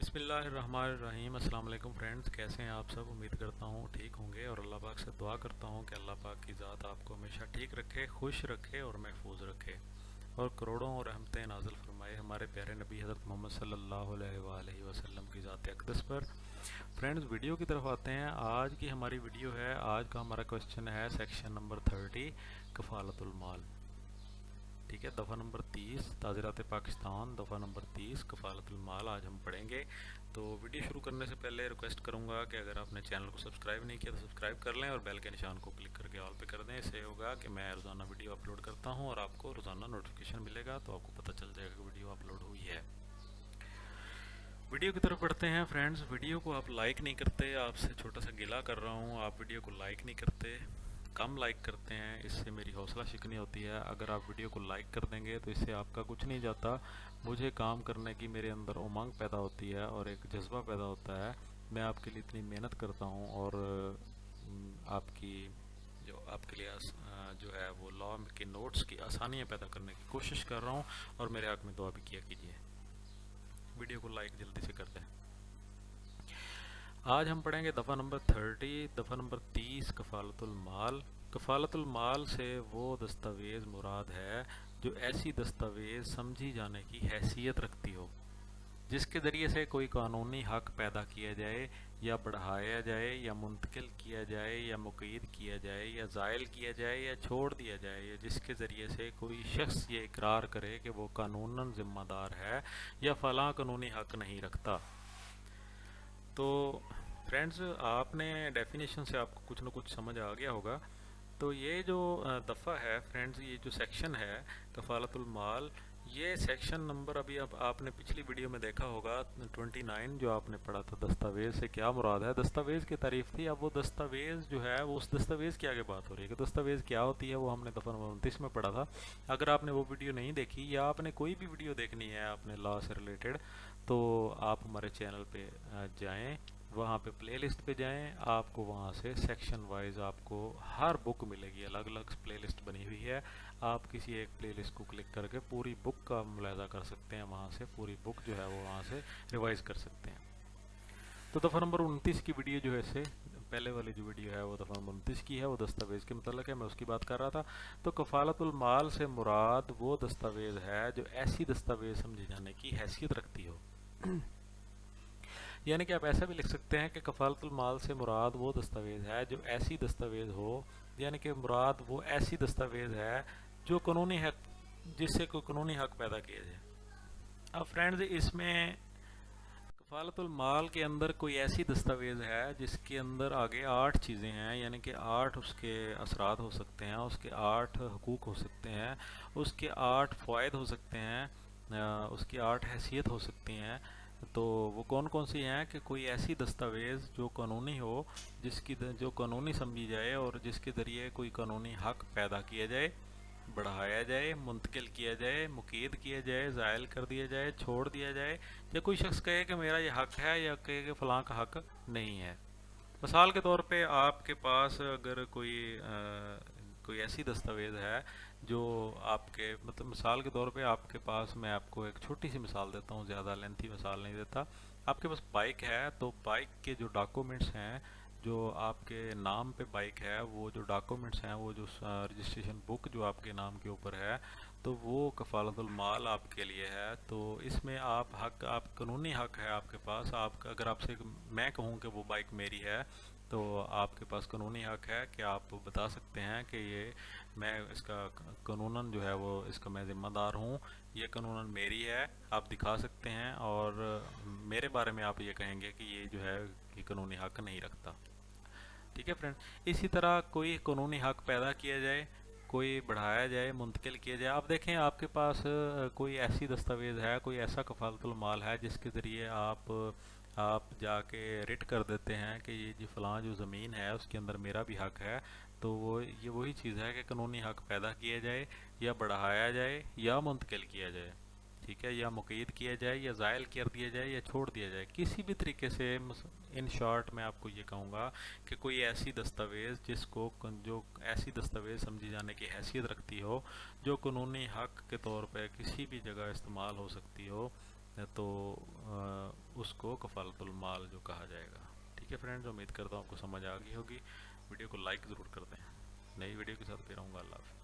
बिस्मिल्लाहिर्रहमानिर्रहीम। अस्सलाम वालेकुम फ्रेंड्स, कैसे हैं आप सब। उम्मीद करता हूँ ठीक होंगे और अल्लाह पाक से दुआ करता हूँ कि अल्लाह पाक की ज़ात आपको हमेशा ठीक रखे, खुश रखे और महफूज रखे और करोड़ों रहमतें नाज़िल फरमाए हमारे प्यारे नबी हज़रत मोहम्मद सल्लल्लाहु अलैहि वसल्लम की ज़ात अक़दस पर। फ्रेंड्स, वीडियो की तरफ आते हैं। आज की हमारी वीडियो है, आज का हमारा क्वेश्चन है सेक्शन नंबर 30 कफ़ालतुल माल। ठीक है, दफ़ा नंबर 30 ताज़ीरात पाकिस्तान, दफ़ा नंबर 30 कफ़ालतुल माल आज हम पढ़ेंगे। तो वीडियो शुरू करने से पहले रिक्वेस्ट करूंगा कि अगर आपने चैनल को सब्सक्राइब नहीं किया तो सब्सक्राइब कर लें और बेल के निशान को क्लिक करके ऑल पे कर दें। इससे होगा कि मैं रोज़ाना वीडियो अपलोड करता हूं और आपको रोज़ाना नोटिफिकेशन मिलेगा, तो आपको पता चल जाएगा कि वीडियो अपलोड हुई है। वीडियो की तरफ बढ़ते हैं फ्रेंड्स। वीडियो को आप लाइक नहीं करते, आपसे छोटा सा गिला कर रहा हूँ, आप वीडियो को लाइक नहीं करते, कम लाइक करते हैं, इससे मेरी हौसला शिकनी होती है। अगर आप वीडियो को लाइक कर देंगे तो इससे आपका कुछ नहीं जाता, मुझे काम करने की मेरे अंदर उमंग पैदा होती है और एक जज्बा पैदा होता है। मैं आपके लिए इतनी मेहनत करता हूँ और आपकी जो आपके लिए जो है वो लॉ के नोट्स की आसानियाँ पैदा करने की कोशिश कर रहा हूँ और मेरे हक़ में दुआ भी किया कीजिए। वीडियो को लाइक जल्दी से कर दें। आज हम पढ़ेंगे दफ़ा नंबर 30, दफ़ा नंबर 30 कफ़ालतुल माल। कफ़ालतुल माल से वो दस्तावेज़ मुराद है जो ऐसी दस्तावेज़ समझी जाने की हैसियत रखती हो जिसके ज़रिए से कोई कानूनी हक़ पैदा किया जाए या बढ़ाया जाए या मुंतकिल किया जाए या मुक़य्यद किया जाए या ज़ायल किया जाए या छोड़ दिया जाए, या जिसके ज़रिए से कोई शख्स ये इकरार करे कि वो कानूनन ज़िम्मेदार है या फ़लाँ कानूनी हक़ नहीं रखता। तो फ्रेंड्स, आपने डेफिनेशन से आपको कुछ ना कुछ समझ आ गया होगा। तो ये जो दफ़ा है फ्रेंड्स, ये जो सेक्शन है कफ़ालतुल माल, ये सेक्शन नंबर अभी अब आपने पिछली वीडियो में देखा होगा 29 जो आपने पढ़ा था, दस्तावेज़ से क्या मुराद है। दस्तावेज़ की तारीफ़ थी। अब वो दस्तावेज़ जो है वो उस दस्तावेज़ की आगे बात हो रही है कि दस्तावेज़ क्या होती है, वो हमने दफ़ा नंबर 29 में पढ़ा था। अगर आपने वो वीडियो नहीं देखी या आपने कोई भी वीडियो देखनी है अपने लॉ से रिलेटेड, तो आप हमारे चैनल पे जाएं, वहाँ पे प्लेलिस्ट पे जाएं, आपको वहाँ से सेक्शन वाइज आपको हर बुक मिलेगी, अलग अलग प्लेलिस्ट बनी हुई है। आप किसी एक प्लेलिस्ट को क्लिक करके पूरी बुक का मुलाहिज़ा कर सकते हैं, वहाँ से पूरी बुक जो है वो वहाँ से रिवाइज़ कर सकते हैं। तो दफ़ा नंबर 29 की वीडियो जो है, इससे पहले वाली जो वीडियो है वो दफ़ा नंबर 29 की है, वो दस्तावेज़ के मतलब है, मैं उसकी बात कर रहा था। तो कफ़ालतुल माल से मुराद वो दस्तावेज़ है जो ऐसी दस्तावेज़ समझे जाने की हैसियत रखती हो। यानी कि आप ऐसा भी लिख सकते हैं कि कफ़ालतुल माल से मुराद वो दस्तावेज़ है जो ऐसी दस्तावेज़ हो, यानी कि मुराद वो ऐसी दस्तावेज़ है जो कानूनी हक, जिससे कोई कानूनी हक पैदा किया जाए। अब फ्रेंड्स, इसमें कफ़ालतुल माल के अंदर कोई ऐसी दस्तावेज़ है जिसके अंदर आगे 8 चीज़ें हैं, यानी कि 8 उसके असरात हो सकते हैं, उसके 8 हकूक़ हो सकते हैं, उसके 8 फ़ायदे हो सकते हैं, उसकी 8 हैसियत हो सकती हैं। तो वो कौन कौन सी हैं कि कोई ऐसी दस्तावेज़ जो कानूनी हो, जिसकी जो कानूनी समझी जाए और जिसके ज़रिए कोई कानूनी हक़ पैदा किया जाए, बढ़ाया जाए, मुंतकिल किया जाए, मुक़य्यद किया जाए, ज़ायल कर दिया जाए, छोड़ दिया जाए, या कोई शख्स कहे कि मेरा ये हक़ है या कहे कि फ़लाँ का हक़ नहीं है। मिसाल के तौर पे आपके पास अगर कोई ऐसी दस्तावेज़ है जो आपके मतलब मिसाल के तौर पे आपके पास, मैं आपको एक छोटी सी मिसाल देता हूँ, ज़्यादा लेंथी मिसाल नहीं देता। आपके पास बाइक है, तो बाइक के जो डॉक्यूमेंट्स हैं, जो आपके नाम पे बाइक है, वो जो डॉक्यूमेंट्स हैं, वो जो रजिस्ट्रेशन बुक जो आपके नाम के ऊपर है, तो वो कफ़ालतुल माल आपके लिए है। तो इसमें आप हक, आप कानूनी हक है आपके पास। आप अगर आपसे मैं कहूँ कि वो बाइक मेरी है, तो आपके पास कानूनी हक है कि आप बता सकते हैं कि ये मैं इसका कानूनन जो है वो इसका मैं ज़िम्मेदार हूँ, ये कानूनन मेरी है, आप दिखा सकते हैं। और मेरे बारे में आप ये कहेंगे कि ये जो है ये कानूनी हक नहीं रखता। ठीक है फ्रेंड, इसी तरह कोई कानूनी हक पैदा किया जाए, कोई बढ़ाया जाए, मुंतकिल किया जाए। आप देखें आपके पास कोई ऐसी दस्तावेज़ है, कोई ऐसा कफ़ालतुल माल है जिसके ज़रिए आप जाके रिट कर देते हैं कि ये जी फ़लाँ जो ज़मीन है उसके अंदर मेरा भी हक़ है। तो वो ये वही चीज़ है कि कानूनी हक़ पैदा किया जाए या बढ़ाया जाए या मुंतकिल किया जाए, ठीक है, या मुक़य्यद किया जाए या ज़ायल कर दिया जाए या छोड़ दिया जाए, किसी भी तरीके से। इन शॉर्ट मैं आपको ये कहूँगा कि कोई ऐसी दस्तावेज़ जो ऐसी दस्तावेज़ समझी जाने की हैसियत रखती हो, जो कानूनी हक़ के तौर पे किसी भी जगह इस्तेमाल हो सकती हो, तो اس کو کفالت المال جو کہا جائے گا. ٹھیک ہے فرینڈز، امید کرتا ہوں آپ کو سمجھ آ گئی ہوگی. ویڈیو کو لائک ضرور کر دیں. نئی ویڈیو کے ساتھ پھر آؤں گا. اللہ حافظ.